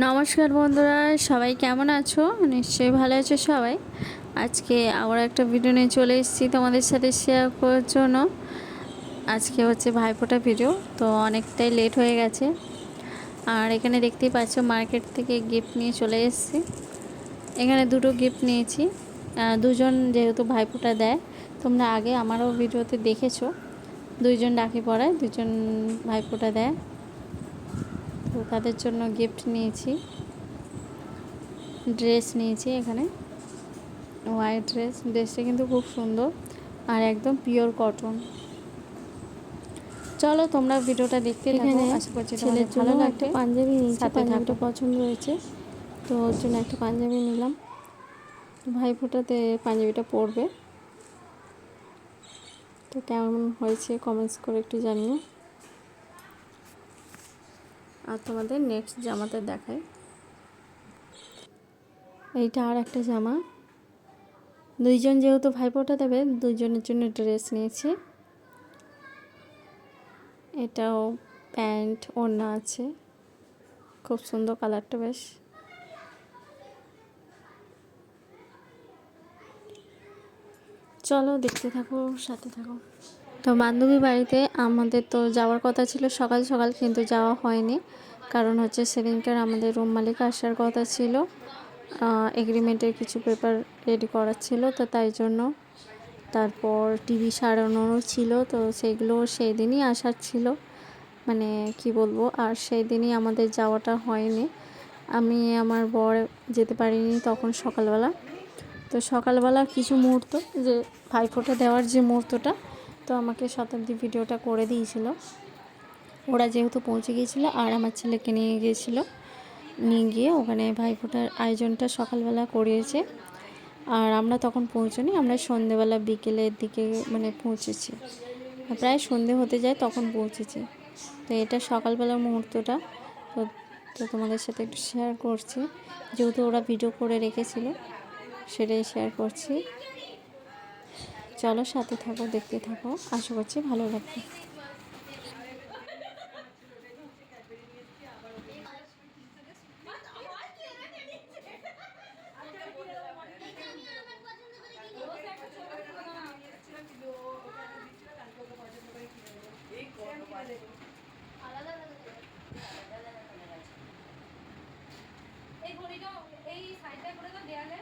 নমস্কার বন্ধুরা, সবাই কেমন আছো? নিশ্চয়ই ভালো আছো সবাই। আজকে আবার একটা ভিডিও নিয়ে চলে এসেছি তোমাদের সাথে শেয়ার করার জন্য। আজকে হচ্ছে ভাইফোঁটা ভিডিও, তো অনেকটাই লেট হয়ে গেছে। আর এখানে দেখতেই পাচ্ছ মার্কেট থেকে গিফট নিয়ে চলে এসেছি। এখানে দুটো গিফট নিয়েছি। দুজন যেহেতু ভাইফোঁটা দেয়, তোমরা আগে আমারও ভিডিওতে দেখেছো, দুইজন রাখি পরায়, দুজন ভাইফোঁটা দেয়। তো তাদের জন্য গিফট নিয়েছি, ড্রেস নিয়েছি। এখানে হোয়াইট ড্রেসটা কিন্তু খুব সুন্দর আর একদম পিওর কটন। চলো তোমরা ভিডিওটা দেখতে থাকো, আশা করছি তোমাদের ভালো লাগবে। একটা পাঞ্জাবি নিয়েছি, পাঞ্জাবিটা পছন্দ হয়েছে, তো ওর জন্য একটা পাঞ্জাবি নিলাম। ভাইফোঁটাতে পাঞ্জাবিটা পরবে, তো কেমন হয়েছে কমেন্টস করে একটু জানিও। আর তোমাদের নেক্সট জামাতে দেখাই, এইটা আর একটা জামা। দুইজন যেহেতু ভাইফোঁটা দেবে, দুইজনের জন্য ড্রেস নিয়েছি। এটাও প্যান্ট ওড়না আছে, খুব সুন্দর কালারটা, বেশ। চলো দেখতে থাকো, সাথে থাকো। তো বান্ধবী বাড়িতে আমাদের তো যাওয়ার কথা ছিল সকাল সকাল, কিন্তু যাওয়া হয়নি। কারণ হচ্ছে সেদিনকার আমাদের রুম মালিক আসার কথা ছিল, এগ্রিমেন্টের কিছু পেপার রেডি করার ছিল, তো তাই জন্য। তারপর টিভি সারানোরও ছিল, তো সেগুলো সেই দিনই আসার ছিল, মানে কি বলবো। আর সেই দিনই আমাদের যাওয়াটা হয়নি। আমি আমার বর যেতে পারিনি তখন সকালবেলা। তো সকালবেলা কিছু মুহূর্ত, যে ভাইফোঁটা দেওয়ার যে মুহূর্তটা, তো আমাকে শতাব্দী ভিডিওটা করে দিয়েছিল। ওরা যেহেতু পৌঁছে গিয়েছিলো আর আমার ছেলেকে নিয়ে গিয়ে ওখানে ভাইফোঁটার আয়োজনটা সকালবেলা করিয়েছে। আর আমরা তখন পৌঁছনি, আমরা সন্ধেবেলা বিকেলের দিকে মানে পৌঁছেছি, প্রায় সন্ধে হতে যায় তখন পৌঁছেছি। তো এটা সকালবেলার মুহূর্তটা, তো তো তোমাদের সাথে একটু শেয়ার করছি, যেহেতু ওরা ভিডিও করে রেখেছিল, সেটাই শেয়ার করছি। চলো সাথে থাকো, দেখতে থাকো, আশা করছি ভালো লাগবে। এই ঘড়িটা এই সাইডটা করে দাও দেয়ালে,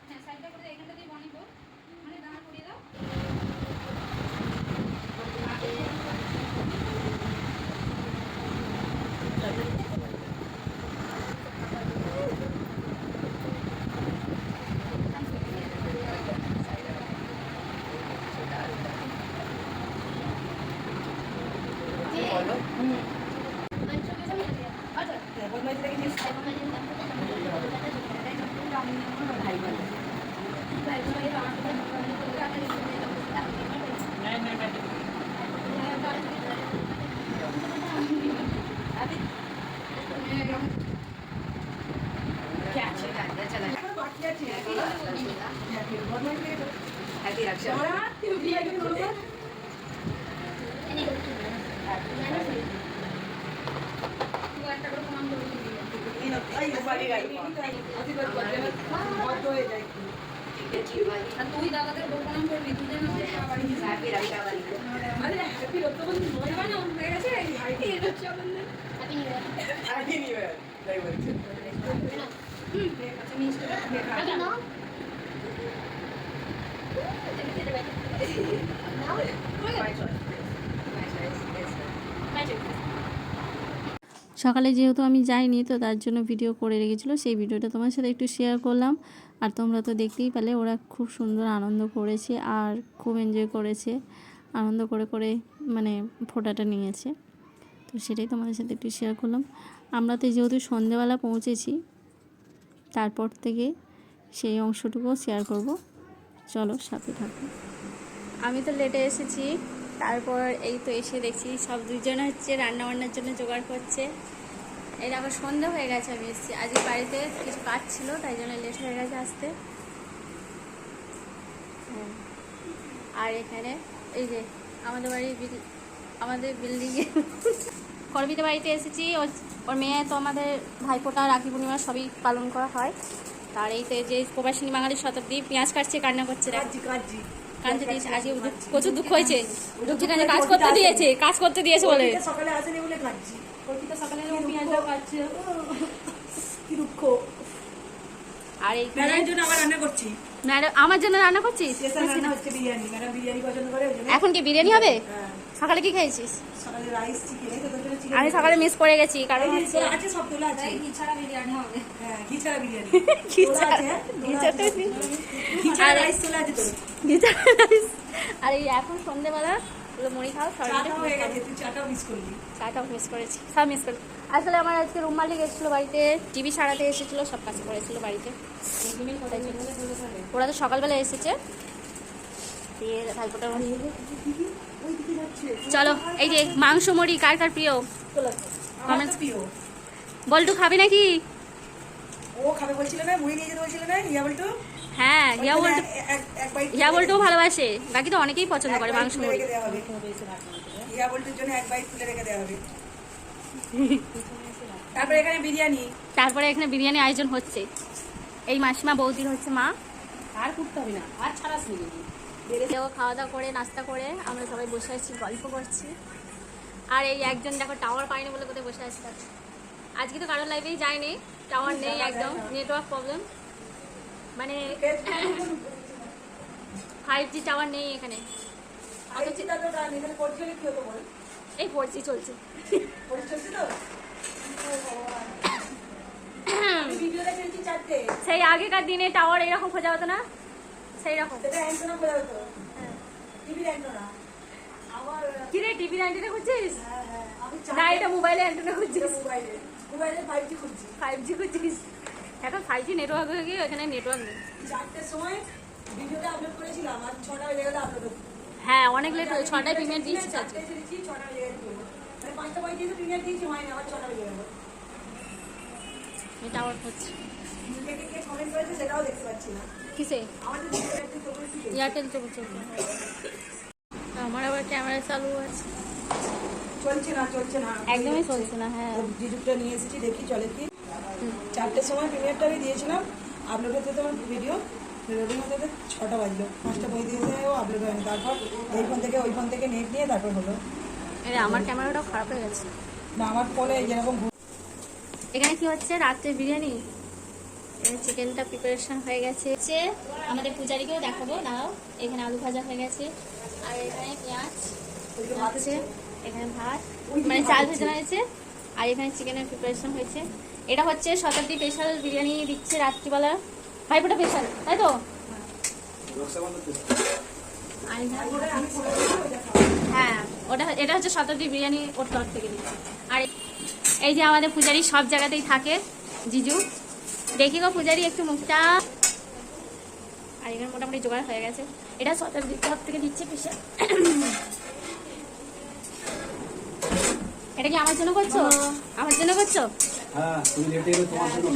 হ্যাঁ সাইডটা করে দাও, এখানটা দিয়ে বানিয়ে দাও, মানে দাঁড় করিয়ে দাও। তুই দাদাদের প্রণাম করবি, তুই যেন হ্যাপি রক্ষাবন্ধন হয়ে গেছে, happy Rakshabandhan, happy new year তাই বলছে। আচ্ছা মিষ্টিটা খাবে না, সকালে যেহেতু আমি যাইনি, তো তার জন্য ভিডিও করে রেখেছিলো, সেই ভিডিওটা তোমার সাথে একটু শেয়ার করলাম। আর তোমরা তো দেখতেই পেলে, ওরা খুব সুন্দর আনন্দ করেছে আর খুব এনজয় করেছে, আনন্দ করে করে মানে ফোঁটাটা নিয়েছে। তো সেটাই তোমাদের সাথে একটু শেয়ার করলাম। আমরা তো যেহেতু সন্ধেবেলা পৌঁছেছি, তারপর থেকে সেই অংশটুকুও শেয়ার করব। চলো সাথে থাকো। আমি তো লেটে এসেছি, তারপর এই তো এসে দেখছি সব দুজনে হচ্ছে রান্নাবান্নার জন্য জোগাড় করছে। এই দেখো সন্ধ্যা হয়ে গেছে, আমি এসেছি, আজকে বাড়িতে কিছু কাজ ছিল, তাই জন্য লেট হয়ে গেছে আসতে। আর এখানে এই যে আমাদের বাড়ির আমাদের বিল্ডিংয়ে করবিতে বাড়িতে এসেছি। ওর মেয়ে তো আমাদের ভাইফোঁটা, রাখি পূর্ণিমা সবই পালন করা হয়। তার এই তো যে প্রবাসিনী বাঙালির শতাব্দী, পেঁয়াজ কাটছে, কান্না করছে, কাঁদতে দিয়েছে। আজকে প্রচুর দুঃখ হয়েছে, দুঃখের কাছে কাজ করতে দিয়েছে বলে সকালে আসেনি বলে কাটছি। কর্পিতা সকালে পেঁয়াজও কাটছে, কি দুঃখ। আর এই ম্যাডামের জন্য আবার রান্না করছি। আমার জন্য রান্না করছিস? রান্না হচ্ছে বিরিয়ানি। ম্যাডাম বিরিয়ানি পছন্দ করে, ওই জন্য। এখন কি বিরিয়ানি হবে? হ্যাঁ, সকালে কি খেয়েছিস? সকালে রাইস, চিকেন। এই তো তোর জন্য চিকেন। আমি সকালে মিস করে গেছি, কারণ এই হচ্ছে যে আছে, সব তোলা আছে। ঘি ছাড়া বিরিয়ানি হবে। হ্যাঁ, ঘি ছাড়া বিরিয়ানি। ঘি তোলা ছাড়া- আছে, ঘি তোলা ছাড়া- আছে। ঘি ছাড়া রাইস তোলা আছে তোর। ঘি ছাড়া rice। আর এই এখন সন্ধ্যেবেলা মুড়ি খাও, চাটাও হয়ে গেছে, তুই চাটাও মিস করলি। চাটাও মিস করেছি, সব মিস করেছি। আসলে আমার আজকে রুম মালিক এসেছিলো বাড়িতে, টিভি সারাতে এসেছিলো, সব কাজ করেছিল বাড়িতে। ওরা তো সকালবেলা এসেছে। দিয়ে ভাইফোঁটার চলো, এই যে মাংস মুড়ি কার কার প্রিয়? আমার তো প্রিয়। বল্টু খাবি নাকি? ও খাবে বলছিল না, মুড়ি নিয়ে যেতে বলছিল না, ইয়া বলতো। হ্যাঁ, হিয়া বল্টু, এক বাইট হিয়া বল্টুও ভালোবাসে, বাকি তো অনেকেই পছন্দ করে মাংস মুড়ি। ইয়া বল্টুর জন্য এক বাইট তুলে রেখে দেওয়া হবে। তারপরে এখানে বিরিয়ানি। তারপরে এখানে বিরিয়ানি আয়োজন হচ্ছে। এই মাসিমা বৌদির হচ্ছে মা। আর করতে হবে না, আর ছাড়াস নি। বেরিয়েও খাওয়া দাওয়া করে, নাস্তা করে আমরা সবাই বসে আছি, গল্প করছি। আর এই একজন দেখো টাওয়ার পাইনি বলে কোথায় বসে আছে। আজকে তো কারোর লাইভেই যায়নি, টাওয়ার নেই, একদম নেটওয়ার্ক প্রবলেম, মানে 5G টাওয়ার নেই এখানে। এই 4G চলছে। সেই আগেকার দিনে টাওয়ার এরকম খোঁজা হতো না, সেই রকম। কি রে, টিভির অ্যান্টেনা খুঁজছিস? না, এটা মোবাইলে অ্যান্টেনা খুঁজছিস? 5G খুঁজছিস? এখন 5G নেটওয়ার্ক হয়ে গিয়ে এখানে নেটওয়ার্ক নেই। 4টার সময় ভিডিওটা আপলোড করেছিলাম, আর 6টা বেজে গেলে আপলোড হচ্ছে। হ্যাঁ, অনেক লেট হয়েছে, 6টায় পেমেন্ট দিয়েছি আজকে। 6টা বেজে গেছে, মানে 5টা 35 পেমেন্ট দিয়েছি, হয়নি, আবার 6টা বেজে গেল। টাওয়ার হচ্ছে কে কমেন্ট করেছে সেটাও দেখতে পাচ্ছি না। কিসে? আমাদের এয়ারটেল চলছে। আমার আবার ক্যামেরা চালু আছে। চলছে না একদমই চলছে না। হ্যাঁ, জিজুকটা নিয়ে এসেছি, দেখি চলে কি। 4টার সময় প্রিমিয়ারটা আমি দিয়েছিলাম, আপলোড হতে তোমার ভিডিও লোডিং হতে 6টা বাজলো, 5:35 আপলোড হয়নি। তারপর এই ফোন থেকে ওই ফোন থেকে নেট নিয়ে তারপর হলো। আরে আমার ক্যামেরাটাও খারাপ হয়ে গেছে। না, আমার ফোনে যেরকম এখানে কি হচ্ছে? রাত্রে বিরিয়ানি, চিকেনটা প্রিপারেশন হয়ে গেছে। আমাদের পূজারিকেও দেখাবো, দাঁড়াও। এখানে আলু ভাজা হয়ে গেছে, আর এখানে পেঁয়াজ আছে, এখানে ভাত মানে চাল ভেজানো হয়েছে, আর এখানে চিকেনের প্রিপারেশন হয়েছে। এটা হচ্ছে শতাব্দী স্পেশাল বিরিয়ানি দিচ্ছে রাত্রিবেলা, ভাইফোঁটা স্পেশাল, তাই তো? আর হ্যাঁ, এটা হচ্ছে শতাব্দী বিরিয়ানি, ওর তরফ থেকে দিচ্ছে। আর এই যে আমাদের পূজারি সব জায়গাতেই থাকে, জিজু। দেখি গো পূজারি একটু মুখটা। আর এখানে মোটামুটি জোগাড় হয়ে গেছে। এটা শতাব্দীর তরফ থেকে দিচ্ছে স্পেশাল। এটা কি আমার জন্য করছো? আমার জন্য করছো?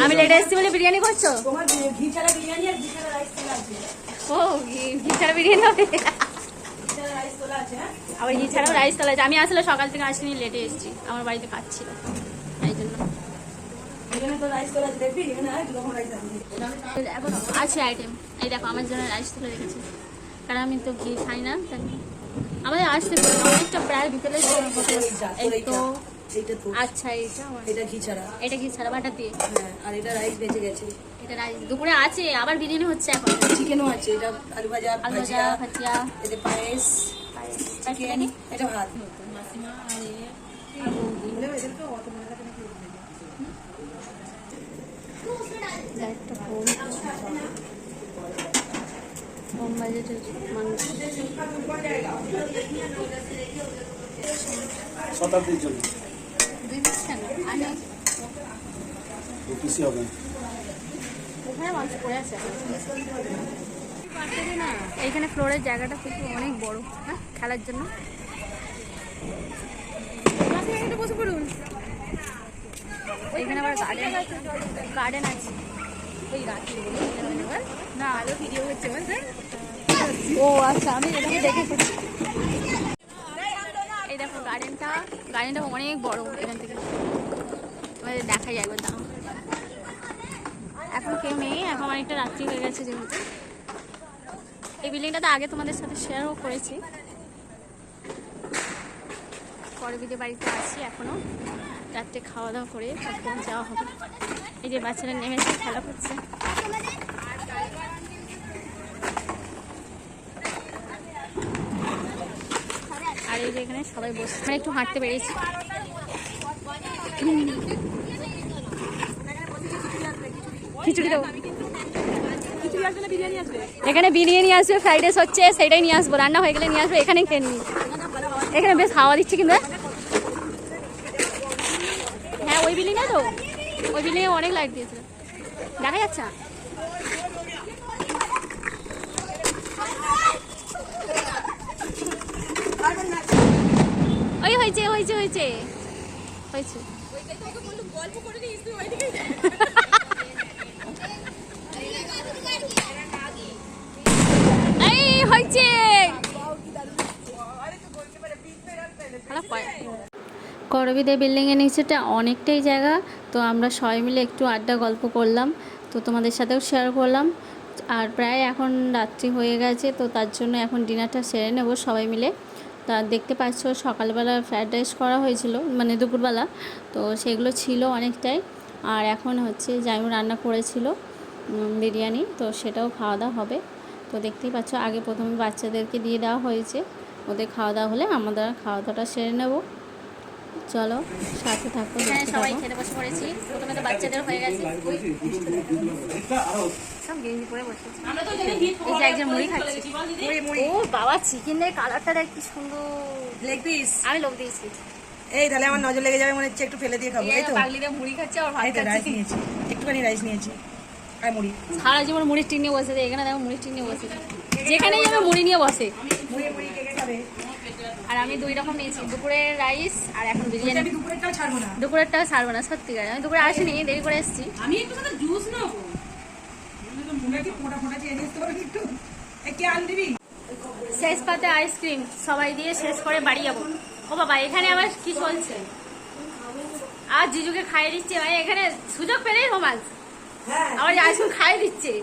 আমি লেটে এসেছি বলে বিরিয়ানি করছো? তোমার ঘি ছাড়া বিরিয়ানি আর ঘি ছাড়া রাইস তোলা আছে। ও, ঘি ছাড়া বিরিয়ানি হবে? ঘি ছাড়া রাইস তোলা আছে। হ্যাঁ, আবার ঘি ছাড়াও রাইস তোলা আছে। আমি আসলে সকাল থেকে আসিনি, লেটে এসেছি, আমার বাড়িতে কাজ ছিল, তাই জন্য। এখানে তো রাইস তোলা আছে, দেখবি এখানে আর দুরকম রাইস আছে। এখন আছে আইটেম। এই দেখো আমার জন্য রাইস তুলে রেখেছি, কারণ আমি তো ঘি খাই না। তাই আমাদের আসতে অনেকটা প্রায় বিকেলে। এই তো এইটা তো আচ্ছা, এইটা আমার। এটা ঘি ছাড়া। এটা ঘি ছাড়া বাটার দিয়ে। হ্যাঁ, আর এটা রাইস বেঁচে গেছে। এটা রাইস দুপুরে আছে, আবার বিরিয়ানি হচ্ছে এখন। চিকেনও আছে, এটা আলু ভাজা, আলু ভাজা, ভাজিয়া, এতে পায়েস, চিকেন, এটা ভাত। মাসিমা আর এদেরকে অত মনে থাকে নাকি? একটা হোম বাজেটের মানুষ। শতাব্দীর জন্য দুই পিস কেন? আমি 2 পিসই হবে। ওখানে মাংস পড়ে আছে না। এইখানে ফ্লোরের জায়গাটা খুব অনেক বড়, হ্যাঁ, খেলার জন্য। বসে পড়ুন। এইখানে আবার গার্ডেন আছে। ওই রাত্রি না, আলো ভিডিও হচ্ছে বলতে। ও আচ্ছা, আমি এটাকে দেখে এই দেখো গার্ডেনটা অনেক বড়, এখান থেকে তোমাদের দেখাই একবার দাও। এখন কেউ নেই, এখন অনেকটা রাত্রি হয়ে গেছে যেহেতু। এই বিল্ডিংটাতে আগে তোমাদের সাথে শেয়ারও করেছি। করবীদের বাড়িতে আছি এখনো, রাত্রে খাওয়া দাওয়া করে তারপর যাওয়া হবে। এই যে বাচ্চারা নেমেছে, খেলা করছে। আর এই যে এখানে সবাই বসে, মানে একটু হাঁটতে বেরিয়েছি। খিচুড়ি দেবো, এখানে বিরিয়ানি আসবে, ফ্রাইড রাইস হচ্ছে, সেটাই নিয়ে আসবো। রান্না হয়ে গেলে নিয়ে আসবো, এখানেই খেয়ে নিই। এখানে বেশ হাওয়া দিচ্ছে কিন্তু। হ্যাঁ ওই বিল্ডিংয়ে তো, ওই বিল্ডিংয়ে অনেক লাইট দিয়েছে, দেখা যাচ্ছে। ওই হয়েছে হয়েছে হয়েছে হয়েছে। এই হয়েছে করবীদের বিল্ডিংয়ের নিচেটা অনেকটাই জায়গা, তো আমরা সবাই মিলে একটু আড্ডা গল্প করলাম, তো তোমাদের সাথেও শেয়ার করলাম। আর প্রায় এখন রাত্রি হয়ে গেছে, তো তার জন্য এখন ডিনারটা সেরে নেব সবাই মিলে। তা দেখতে পাচ্ছ সকালবেলা ফ্রায়েড রাইস করা হয়েছিল, মানে দুপুরবেলা, তো সেগুলো ছিল অনেকটাই। আর এখন হচ্ছে জাইমু রান্না করেছিল বিরিয়ানি, তো সেটাও খাওয়া দাওয়া হবে। তো দেখতেই পাচ্ছ আগে প্রথমে বাচ্চাদেরকে দিয়ে দেওয়া হয়েছে, ওদের খাওয়া দাওয়া হলে আমরা খাওয়া দাওয়াটা সেরে নেব। চলো সাথে থাকো, হ্যাঁ দেখতে সবাই থাকো। খেতে বসে পড়েছি। প্রথমে তো বাচ্চাদের হয়ে গেছে, সব গেঞ্জি পরে বসে। এই যে একজন মুড়ি খাচ্ছে, ও বাবা চিকেনের কালারটা দেখ কি সুন্দর। লেগ পিস আমি লোক দিয়েছি, এই তাহলে আমার নজর লেগে যাবে মনে হচ্ছে, একটু ফেলে দিয়ে খাবো। এই তো পাগলিরা মুড়ি খাচ্ছে আর ভাত এই তো রাইস খাচ্ছে। নিয়েছি, একটুখানি রাইস নিয়েছি আর মুড়ি। সারা জীবন মুড়ির টিন নিয়ে বসে, এখানে দেখো মুড়ির টিন নিয়ে বসে, যেখানেই যাবে মুড়ি নিয়ে বসে। মুড়ি কে কে খাবে? আর আমি 2 রকম নিয়েছি, দুপুরের রাইস আর এখন বিরিয়ানি। আমি দুপুরেরটাও ছাড়বো না। দুপুরেরটাও ছাড়বো না সত্যিকার, আমি দুপুরে আসিনি, দেরি করে এসেছি। আমি একটু সাথে জুস নেবো, মুড়ে কি ফোটা ফোটা চেয়ে দিতে পারবি একটু? কি আন দিবি? শেষ পাতে আইসক্রিম সবাই দিয়ে শেষ করে বাড়ি যাবো। ও বাবা এখানে আবার কি চলছে? আর জিজুকে খাইয়ে দিচ্ছে, ভাই এখানে সুযোগ পেলেই রোমান্স। হ্যাঁ আবার আইসক্রিম খাইয়ে দিচ্ছে,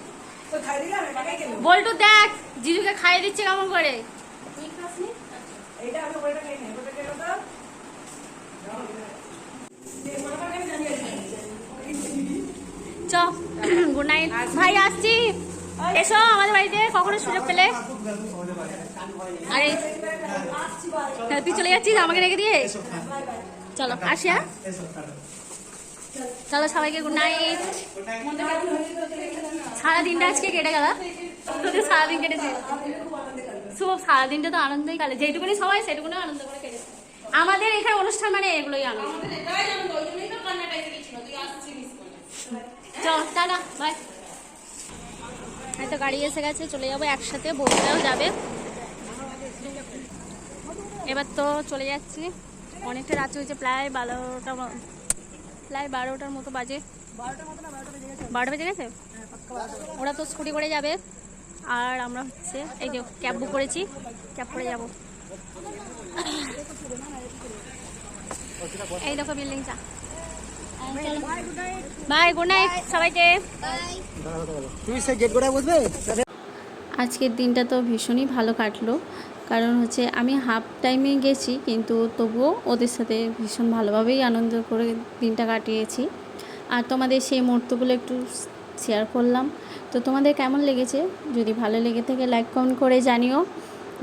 তো খাই দিলাম, এটাকে খেলো। বল্টু দেখ জিজুকে খাইয়ে দিচ্ছে কেমন করে। এইটা আমি ওইটা খাই না, ওটা খেলো তো। চ গুড নাইট ভাই, আসছি। এসো আমাদের বাড়িতে কখনো সুযোগ পেলে। আরে হ্যাঁ, তুই চলে যাচ্ছিস আমাকে রেখে দিয়ে? চলো আসি। হ্যাঁ চলো সবাইকে গুড নাইট। সারাদিনটা আজকে কেটে গেল, তোদের সারাদিন কেটেছে। শুভ সারাদিনটা তো আনন্দই কালে, যেটুকুনি সময় সেটুকুনি আনন্দ করে কেটেছে। আমাদের এখানে অনুষ্ঠান মানে এগুলোই আনন্দ। চল টাটা বাই। হয়তো গাড়ি এসে গেছে, চলে যাবো একসাথে, বউটাও যাবে। এবার তো চলে যাচ্ছি, অনেকটা রাত্রি হয়েছে, প্রায় 12টার মতো বাজে। 12টা বেজে গেছে। ওরা তো স্কুটি করে যাবে, আর আমরা হচ্ছে এই যে ক্যাব বুক করেছি, ক্যাব করে যাব। এই দেখো বিল্ডিংটা। বাই, গুড নাইট সবাইকে। তুই সে গেট গোড়ায় বসবে। আজকের দিনটা তো ভীষণই ভালো কাটলো, কারণ হচ্ছে আমি হাফ টাইমে গেছি, কিন্তু তবুও ওদের সাথে ভীষণ ভালোভাবেই আনন্দ করে দিনটা কাটিয়েছি। আর তোমাদের সেই মুহূর্তগুলো একটু শেয়ার করলাম। তো তোমাদের কেমন লেগেছে? যদি ভালো লেগে থাকে লাইক কমেন্ট করে জানিও।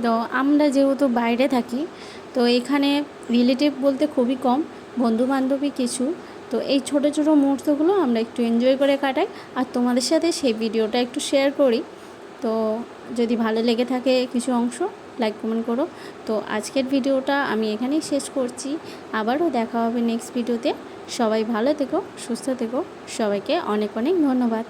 তো আমরা যেহেতু বাইরে থাকি, তো এখানে রিলেটিভ বলতে খুবই কম, বন্ধু বান্ধবী কিছু। তো এই ছোটো ছোটো মুহূর্তগুলো আমরা একটু এনজয় করে কাটাই, আর তোমাদের সাথে সেই ভিডিওটা একটু শেয়ার করি। তো যদি ভালো লেগে থাকে কিছু অংশ লাইক কমেন্ট করো। তো আজকের ভিডিওটা আমি এখানেই শেষ করছি, আবারও দেখা হবে নেক্সট ভিডিওতে। সবাই ভালো থেকো, সুস্থ থেকো, সবাইকে অনেক অনেক ধন্যবাদ।